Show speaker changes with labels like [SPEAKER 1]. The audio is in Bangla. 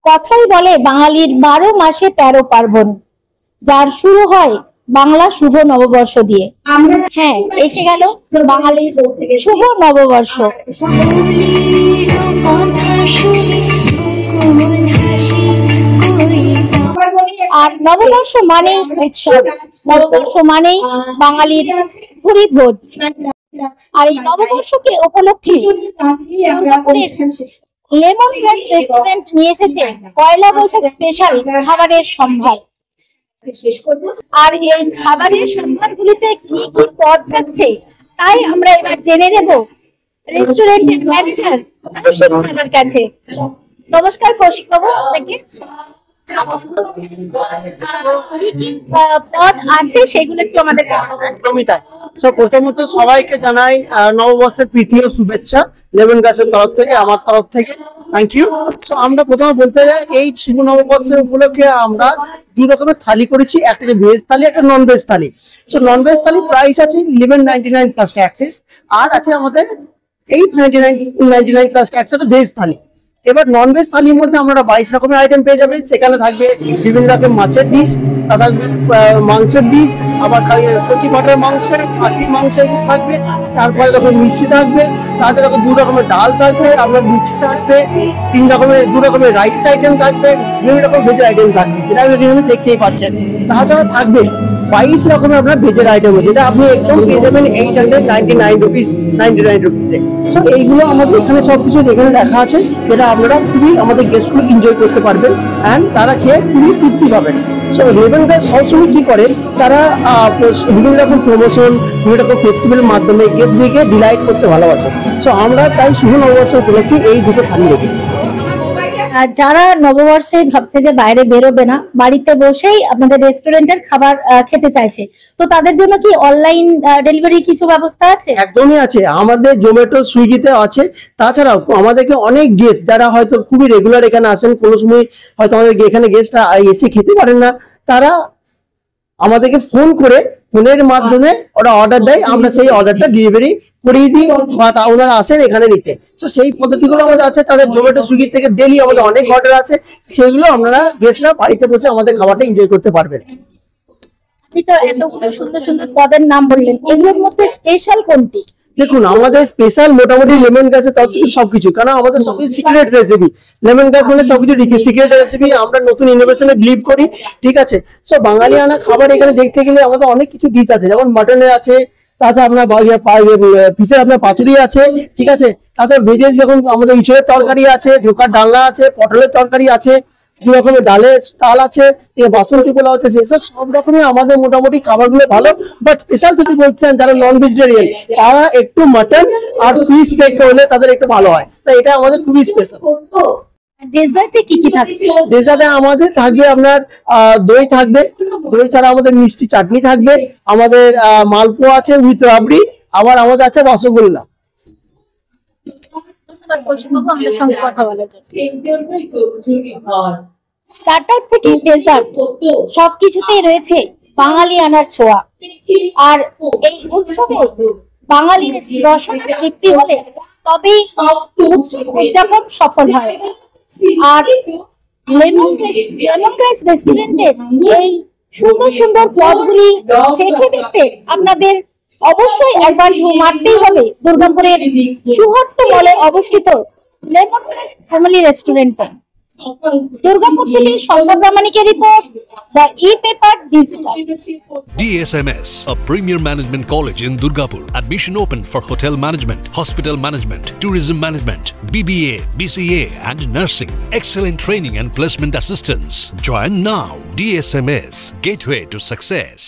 [SPEAKER 1] কথাই বলে বাঙালির 12 মাসে 13 পার্বণ, যার শুরু হয় বাংলা শুভ নববর্ষ দিয়ে। হ্যাঁ, এসে গেল বাঙালির শুভ নববর্ষ। আর নববর্ষ মানেই উৎসব, নববর্ষ মানেই বাঙালির ভুরি ভোজ। আর এই নববর্ষকে উপলক্ষে দুর্গাপুরের লেমন গ্রাস রেস্টুরেন্ট নিয়ে এসেছে পয়লা বৈশাখ স্পেশাল খাবারের সম্ভার। আর এই খাবারের সম্ভারগুলিতে কি কি পদ থাকছে তাই আমরা এবার জেনে নেব রেস্টুরেন্টের ম্যানেজার কৌশিক কাছে। নমস্কার কৌশিক বাবু, আপনাকে। পদ আছে সেগুলো একটু আমাদের।
[SPEAKER 2] একদমই তাই। প্রথমত সবাইকে জানাই নববর্ষের প্রীতি ও শুভেচ্ছা লেমন গ্রাসের তরফ থেকে, আমার তরফ থেকে থ্যাংক ইউ। আমরা প্রথমে বলতে যাই এই শুভ নববর্ষের উপলক্ষে আমরা 2 রকমের থালি করেছি, একটা যে ভেজ থালি, একটা নন ভেজ থালি। নন ভেজ থালি প্রাইস আছে 1199 প্লাস ট্যাক্সেস, আর আছে আমাদের 899 প্লাস ট্যাক্স ভেজ থালি। এবার নন ভেজ থালির মধ্যে আমরা 22 রকমের আইটেম পেয়ে যাবেন। সেখানে থাকবে বিভিন্ন রকম মাছের ডিশ, থাকবে মাংসের ডিশ, আবার কচি পাটার মাংস, খাসির মাংস এগুলো থাকবে, তারপরে যখন মিষ্টি থাকবে, তাছাড়া 2 রকমের ডাল থাকবে, আপনার লুচি থাকবে, 2 রকমের রাইস আইটেম থাকবে, বিভিন্ন রকম ভেজের আইটেম থাকবে, যেটা আপনি দেখতেই পাচ্ছেন। তাছাড়া থাকবে 22 রকমের আপনার ভেজের আইটেম, যেটা আপনি একদম পেয়ে যাবেন 899 রুপিসে। এইগুলো আমাদের এখানে সবকিছু এখানে লেখা আছে, যেটা আপনারা খুবই আমাদের গেস্টগুলো এনজয় করতে পারবেন অ্যান্ড তারা খেয়ে খুবই তৃপ্তি পাবেন। লেমন গ্রাস সবসময় কি করে, তারা বিভিন্ন রকম প্রমোশন, বিভিন্ন রকম ফেস্টিভ্যালের মাধ্যমে গেস্টদেরকে ডিলাইট করতে ভালোবাসে। আমরা তাই শুভ নববর্ষ উপলক্ষে এই 2টো থালি রেখেছি।
[SPEAKER 1] যারা নববর্ষে ভাবছে যে বাইরে বেরোবে না, বাড়িতে বসেই আপনাদের রেস্টুরেন্টের খাবার খেতে চাইছে, তো তাদের জন্য কি অনলাইন ডেলিভারি কিছু ব্যবস্থা আছে?
[SPEAKER 2] একদমই আছে, আমাদের জোম্যাটো, সুইগিতে আছে। তাছাড়াও আমাদেরকে অনেক গেস্ট যারা হয়তো খুবই রেগুলার এখানে আসেন, কোনো সময় হয়তো আমাদের এখানে গেস্টরা এসে খেতে পারেন না, তারা আমাদেরকে ফোন করে ফোনের মাধ্যমে ওরা অর্ডার দেয়, আমরা সেই অর্ডারটা ডেলিভারি করিয়ে দিই বা ওনারা আসেন এখানে নিতে। সেই পদ্ধতিগুলো আমাদের আছে। তাদের জোম্যাটো, সুইগি থেকে ডেলি আমাদের অনেক অর্ডার আছে, সেগুলো আপনারা গেস্টরা বাড়িতে বসে আমাদের খাবারটা এনজয় করতে পারবেন।
[SPEAKER 1] আপনি তো এতগুলো সুন্দর সুন্দর পদের নাম বললেন, এগুলোর মধ্যে স্পেশাল কোনটি?
[SPEAKER 2] দেখুন, আমাদের স্পেশাল মোটামুটি লেমন গ্রাসের তরফ থেকে সবকিছু, কারণ আমাদের সবকিছু সিক্রেট রেসিপি। লেমন গ্রাস মানে সবকিছু সিক্রেট রেসিপি, আমরা নতুন ইনোভেশনে বিলিভ করি, ঠিক আছে। বাঙালি আনা খাবার এখানে দেখতে গেলে আমাদের অনেক কিছু ডিশ আছে, যেমন মাটনের আছে, তাছাড়া আপনার ফিশের আপনার পাতুরি আছে, ঠিক আছে। তাছাড়া ভেজের যখন আমাদের ইঁচড়ের তরকারি আছে, ধোকার ডালনা আছে, পটলের তরকারি আছে, 2 রকমের ডাল আছে, বাসন্তী পোলাও আছে, সেসব সব রকমের আমাদের মোটামুটি খাবারগুলো ভালো। বাট স্পেশাল যদি বলছেন যারা নন ভেজিটেরিয়ান, তারা একটু মাটন আর ফিশ একটু হলে তাদের একটু ভালো হয়, তো এটা আমাদের খুবই স্পেশাল।
[SPEAKER 1] ডেজার্টে কি কি থাকছে?
[SPEAKER 2] ডেজার্টে আমাদের থাকবে আপনার দই থাকবে, দই ছাড়া আমাদের মিষ্টি চাটনি থাকবে, আমাদের মালপোয়া আছে উইথ রাবড়ি, আবার আমাদের আছে রসগোল্লা।
[SPEAKER 1] স্টার্টার থেকে ডেজার্ট সবকিছুতেই রয়েছে বাঙালি আনার ছোঁয়া। আর এই উৎসবে বাঙালির রসনা তৃপ্তি হলে তবেই উৎসব উদযাপন সফল হয়। আর লেমন গ্রাস রেস্টুরেন্টের এই সুন্দর সুন্দর পদগুলি চেখে দেখতে আপনাদের অবশ্যই একবার ঢু মারতেই হবে দুর্গাপুরের সুহট্ট মলে অবস্থিত লেমন গ্রাস ফ্যামিলি রেস্টুরেন্টে। দুর্গাপুর থেকে সংবাদ প্রামাণিকের report, the e paper digital.
[SPEAKER 3] DSMS, a premier management college in Durgapur. Admission open for hotel management, hospital management, tourism management, BBA, BCA and nursing. Excellent training and placement assistance. Join now. DSMS, gateway to success.